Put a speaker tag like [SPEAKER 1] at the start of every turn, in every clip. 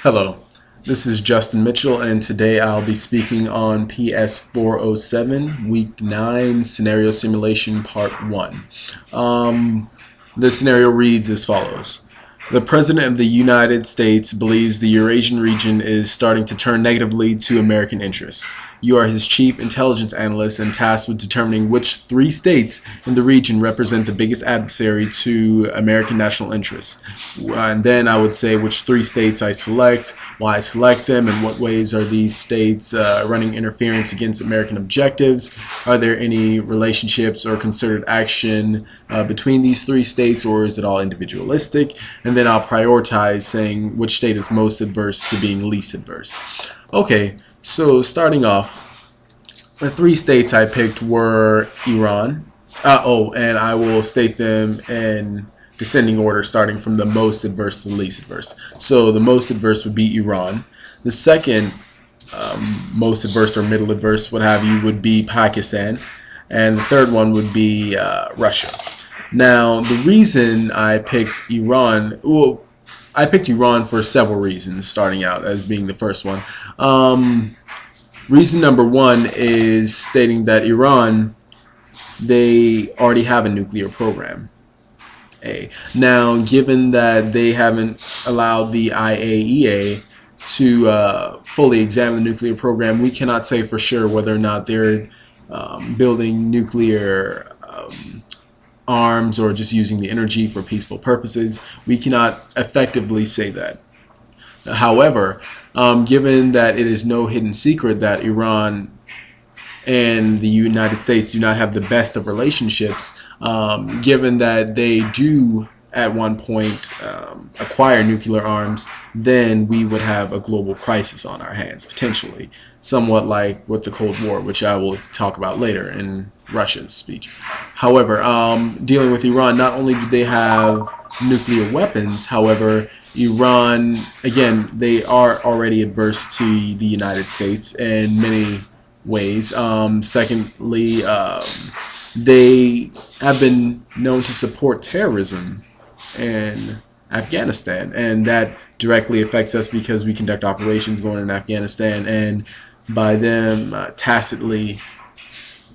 [SPEAKER 1] Hello, this is Justin Mitchell, and today I'll be speaking on PS407 Week 9 Scenario Simulation Part 1. The scenario reads as follows. The President of the United States believes the Eurasian region is starting to turn negatively to American interests. You are his chief intelligence analyst and tasked with determining which 3 states in the region represent the biggest adversary to American national interests. And then I would say which 3 states I select, why I select them, and what ways are these states running interference against American objectives. Are there any relationships or concerted action between these 3 states, or is it all individualistic? And then I'll prioritize saying which state is most adverse to being least adverse. Okay, so starting off, the 3 states I picked were Iran. And I will state them in descending order, starting from the most adverse to the least adverse. So the most adverse would be Iran. The second most adverse or middle adverse, what have you, would be Pakistan. And the third one would be Russia. Now, the reason I picked Iran, well, I picked Iran for several reasons, starting out as being the first one. Reason number one is stating that Iran, they already have a nuclear program. Now, given that they haven't allowed the IAEA to fully examine the nuclear program, we cannot say for sure whether or not they're building nuclear arms or just using the energy for peaceful purposes. We cannot effectively say that. However, given that it is no hidden secret that Iran and the United States do not have the best of relationships, given that they do at one point acquire nuclear arms, then we would have a global crisis on our hands, potentially. Somewhat like with the Cold War, which I will talk about later in Russia's speech. However, dealing with Iran, not only do they have nuclear weapons, however, Iran, again, they are already adverse to the United States in many ways. Secondly, they have been known to support terrorism in Afghanistan, and that directly affects us because we conduct operations going in Afghanistan, and by them tacitly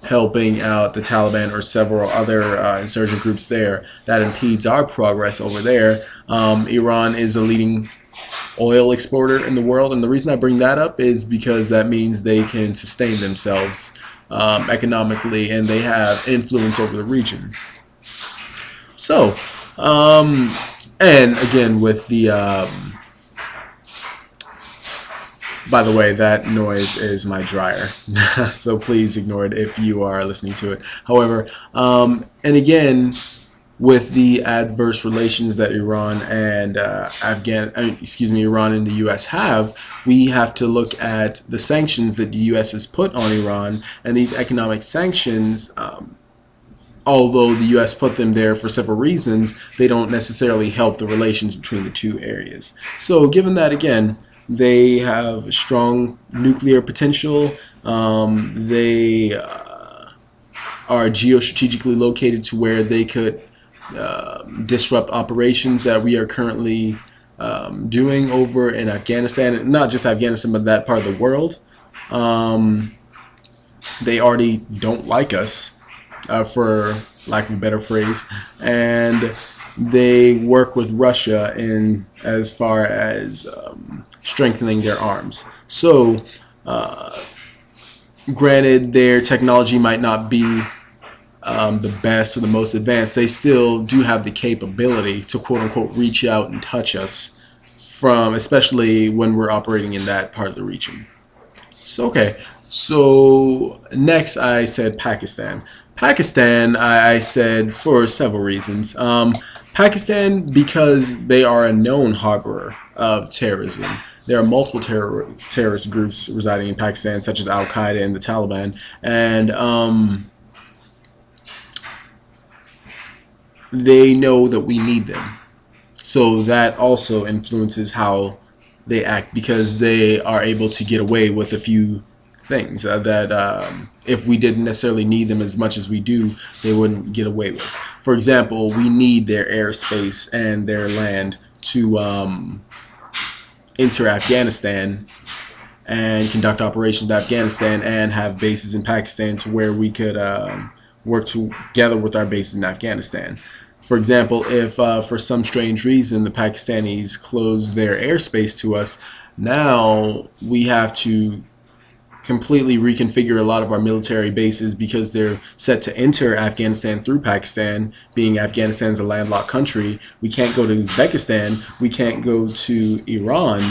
[SPEAKER 1] helping out the Taliban or several other insurgent groups there, that impedes our progress over there. Iran is a leading oil exporter in the world, and the reason I bring that up is because that means they can sustain themselves economically, and they have influence over the region. So, and again with the by the way, that noise is my dryer, so please ignore it if you are listening to it. However, and again, with the adverse relations that Iran and Iran and the U.S. have, we have to look at the sanctions that the U.S. has put on Iran, and these economic sanctions, although the U.S. put them there for several reasons, they don't necessarily help the relations between the two areas. So given that, again, they have strong nuclear potential, they are geostrategically located to where they could disrupt operations that we are currently doing over in Afghanistan, not just Afghanistan, but that part of the world. They already don't like us, for lack of a better phrase, and they work with Russia in as far as strengthening their arms. So, granted, their technology might not be the best or the most advanced, they still do have the capability to quote-unquote reach out and touch us, especially when we're operating in that part of the region. So, okay. So next I said Pakistan. Pakistan, I said for several reasons. Pakistan, because they are a known harborer of terrorism. There are multiple terrorist groups residing in Pakistan, such as Al-Qaeda and the Taliban, and they know that we need them. So that also influences how they act, because they are able to get away with a few things that if we didn't necessarily need them as much as we do, they wouldn't get away with. For example, we need their airspace and their land to enter Afghanistan and conduct operations in Afghanistan and have bases in Pakistan to where we could work together with our bases in Afghanistan. For example, if for some strange reason the Pakistanis close their airspace to us, now we have to completely reconfigure a lot of our military bases because they're set to enter Afghanistan through Pakistan, being Afghanistan's a landlocked country. We can't go to Uzbekistan, we can't go to Iran,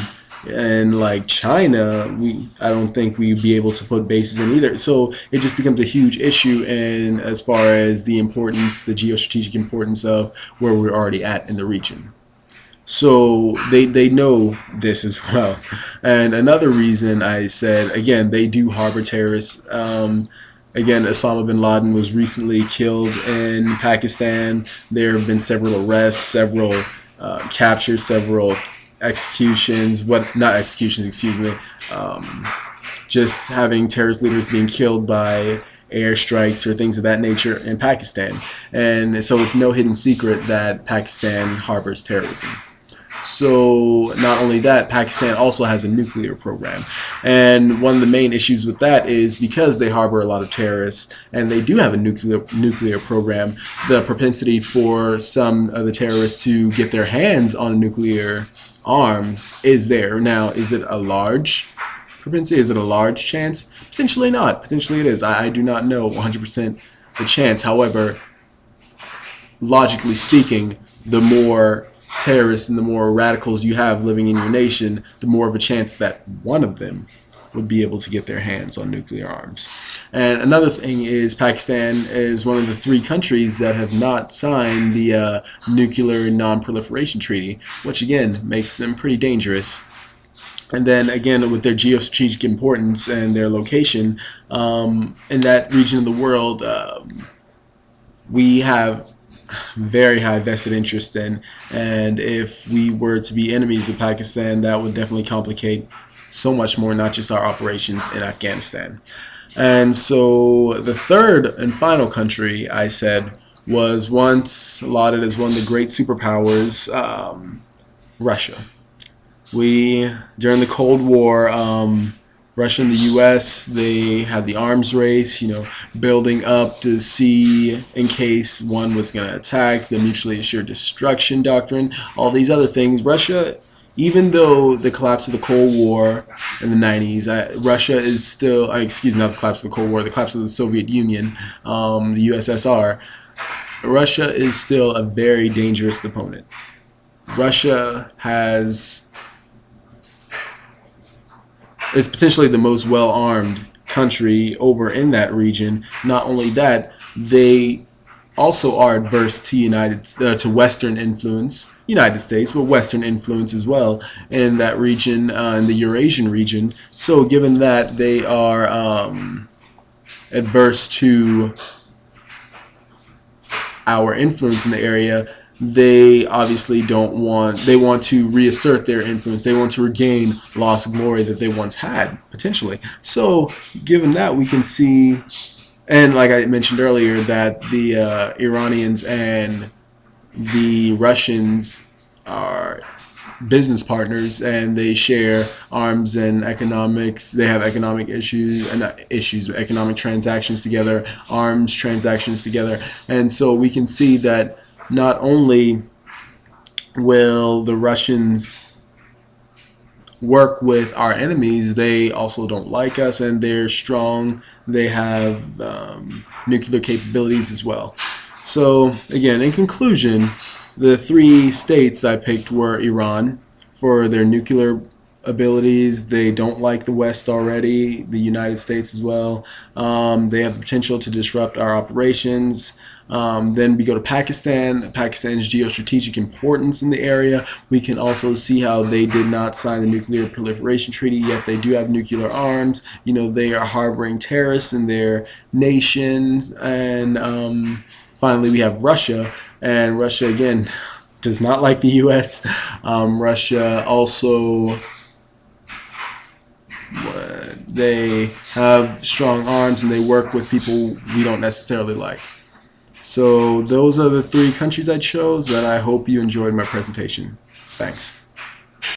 [SPEAKER 1] and like China, I don't think we'd be able to put bases in either. So it just becomes a huge issue, and as far as the importance, the geostrategic importance of where we're already at in the region. So they know this as well. And another reason I said, again, they do harbor terrorists. Again, Osama bin Laden was recently killed in Pakistan. There have been several arrests, several captures, several executions, not executions, excuse me, just having terrorist leaders being killed by airstrikes or things of that nature in Pakistan. And so it's no hidden secret that Pakistan harbors terrorism. So not only that, Pakistan also has a nuclear program. And one of the main issues with that is because they harbor a lot of terrorists and they do have a nuclear program, the propensity for some of the terrorists to get their hands on nuclear arms is there. Now, is it a large propensity? Is it a large chance? Potentially not. Potentially it is. I do not know 100% the chance. However, logically speaking, the more terrorists and the more radicals you have living in your nation, the more of a chance that one of them would be able to get their hands on nuclear arms. And another thing is Pakistan is one of the 3 countries that have not signed the Nuclear Non-Proliferation Treaty, which again makes them pretty dangerous. And then again, with their geostrategic importance and their location in that region of the world, we have very high vested interest in, and if we were to be enemies of Pakistan, that would definitely complicate so much more, not just our operations in Afghanistan. And so the third and final country I said was once lauded as one of the great superpowers, Russia. During the Cold War, Russia and the U.S., they had the arms race, building up to see in case one was going to attack, the mutually assured destruction doctrine, all these other things. Russia, even though the collapse of the Cold War in the 90s, Russia is still, excuse me, not the collapse of the Cold War, the collapse of the Soviet Union, the USSR, Russia is still a very dangerous opponent. Russia is potentially the most well-armed country over in that region. Not only that, they also are adverse to Western influence, United States, but Western influence as well in that region, in the Eurasian region. So given that they are adverse to our influence in the area, they obviously they want to reassert their influence. They want to regain lost glory that they once had, potentially. So given that, we can see, and like I mentioned earlier, that the Iranians and the Russians are business partners, and they share arms and economics. They have economic economic transactions together, arms transactions together. And so we can see that not only will the Russians work with our enemies, they also don't like us, and they're strong. They have nuclear capabilities as well. So again, in conclusion, the 3 states I picked were Iran for their nuclear abilities. They don't like the West already, the United States as well. They have the potential to disrupt our operations. Then we go to Pakistan. Pakistan's geostrategic importance in the area. We can also see how they did not sign the Nuclear Proliferation Treaty, yet they do have nuclear arms. They are harboring terrorists in their nations. And finally, we have Russia. And Russia, again, does not like the U.S. Russia also, they have strong arms and they work with people we don't necessarily like. So those are the 3 countries I chose, and I hope you enjoyed my presentation. Thanks.